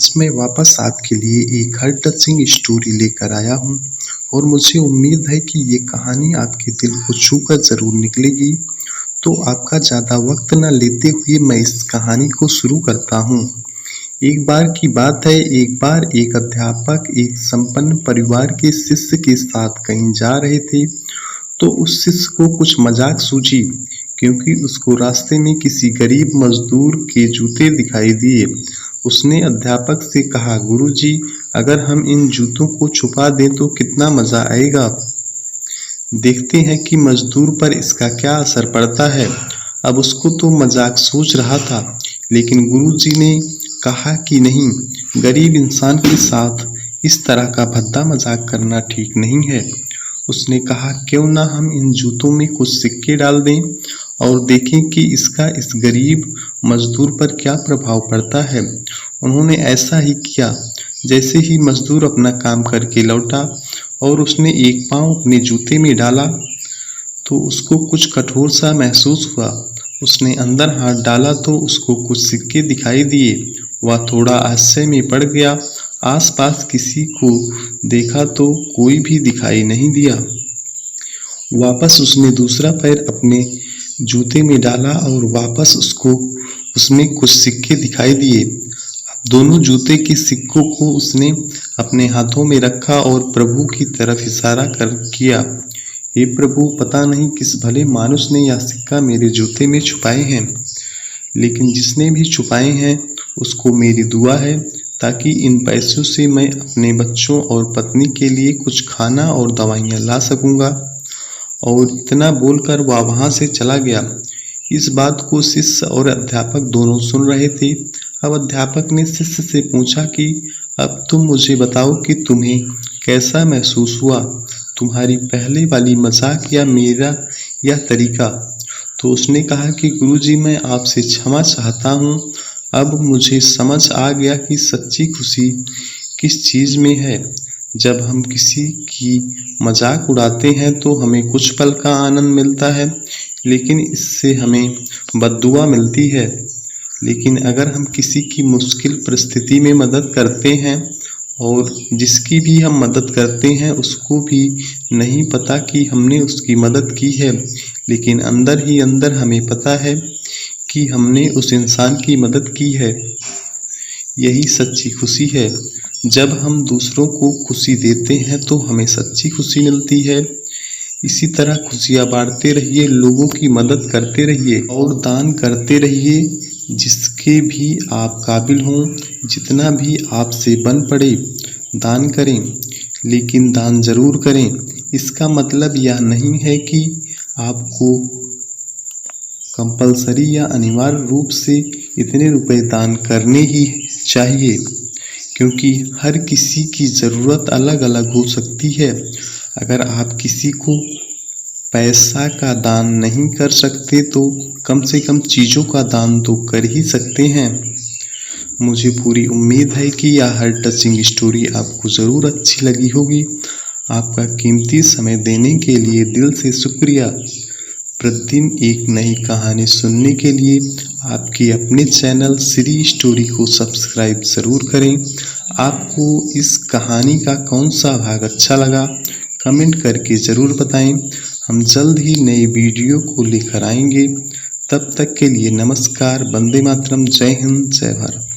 आज मैं वापस आपके लिए एक हार्ट टचिंग स्टोरी लेकर आया हूँ और मुझे उम्मीद है कि ये कहानी आपके दिल को छूकर ज़रूर निकलेगी। तो आपका ज़्यादा वक्त न लेते हुए मैं इस कहानी को शुरू करता हूँ। एक बार की बात है, एक बार एक अध्यापक एक संपन्न परिवार के शिष्य के साथ कहीं जा रहे थे। तो उस शिष्य को कुछ मजाक सूझी, क्योंकि उसको रास्ते में किसी गरीब मजदूर के जूते दिखाई दिए। उसने अध्यापक से कहा, गुरुजी, अगर हम इन जूतों को छुपा दें तो कितना मजा आएगा। देखते हैं कि मजदूर पर इसका क्या असर पड़ता है। अब उसको तो मजाक सूझ रहा था, लेकिन गुरुजी ने कहा कि नहीं, गरीब इंसान के साथ इस तरह का भद्दा मजाक करना ठीक नहीं है। उसने कहा, क्यों ना हम इन जूतों में कुछ सिक्के डाल दें और देखें कि इसका इस गरीब मजदूर पर क्या प्रभाव पड़ता है। उन्होंने ऐसा ही किया। जैसे ही मजदूर अपना काम करके लौटा और उसने एक पाँव अपने जूते में डाला, तो उसको कुछ कठोर सा महसूस हुआ। उसने अंदर हाथ डाला तो उसको कुछ सिक्के दिखाई दिए। वह थोड़ा आश्चर्य में पड़ गया। आसपास किसी को देखा तो कोई भी दिखाई नहीं दिया। वापस उसने दूसरा पैर अपने जूते में डाला और वापस उसको उसमें कुछ सिक्के दिखाई दिए। अब दोनों जूते के सिक्कों को उसने अपने हाथों में रखा और प्रभु की तरफ इशारा कर किया, हे प्रभु, पता नहीं किस भले मानुष ने यह सिक्का मेरे जूते में छुपाए हैं, लेकिन जिसने भी छुपाए हैं उसको मेरी दुआ है, ताकि इन पैसों से मैं अपने बच्चों और पत्नी के लिए कुछ खाना और दवाइयाँ ला सकूँगा। और इतना बोलकर वह वहाँ से चला गया। इस बात को शिष्य और अध्यापक दोनों सुन रहे थे। अब अध्यापक ने शिष्य से पूछा कि अब तुम मुझे बताओ कि तुम्हें कैसा महसूस हुआ, तुम्हारी पहले वाली मजाक या मेरा यह तरीका। तो उसने कहा कि गुरुजी, मैं आपसे क्षमा चाहता हूँ। अब मुझे समझ आ गया कि सच्ची खुशी किस चीज़ में है। जब हम किसी की मजाक उड़ाते हैं तो हमें कुछ पल का आनंद मिलता है, लेकिन इससे हमें बद्दुआ मिलती है। लेकिन अगर हम किसी की मुश्किल परिस्थिति में मदद करते हैं और जिसकी भी हम मदद करते हैं उसको भी नहीं पता कि हमने उसकी मदद की है, लेकिन अंदर ही अंदर हमें पता है कि हमने उस इंसान की मदद की है। यही सच्ची खुशी है। जब हम दूसरों को खुशी देते हैं तो हमें सच्ची खुशी मिलती है। इसी तरह खुशियाँ बांटते रहिए, लोगों की मदद करते रहिए और दान करते रहिए, जिसके भी आप काबिल हों। जितना भी आपसे बन पड़े दान करें, लेकिन दान जरूर करें। इसका मतलब यह नहीं है कि आपको कंपलसरी या अनिवार्य रूप से इतने रुपए दान करने ही चाहिए, क्योंकि हर किसी की ज़रूरत अलग अलग हो सकती है। अगर आप किसी को पैसा का दान नहीं कर सकते तो कम से कम चीज़ों का दान तो कर ही सकते हैं। मुझे पूरी उम्मीद है कि यह हार्ट टचिंग स्टोरी आपको ज़रूर अच्छी लगी होगी। आपका कीमती समय देने के लिए दिल से शुक्रिया। प्रतिदिन एक नई कहानी सुनने के लिए आपके अपने चैनल श्री स्टोरी को सब्सक्राइब ज़रूर करें। आपको इस कहानी का कौन सा भाग अच्छा लगा, कमेंट करके ज़रूर बताएं। हम जल्द ही नए वीडियो को लेकर आएंगे। तब तक के लिए नमस्कार, वंदे मातरम, जय हिंद, जय भारत।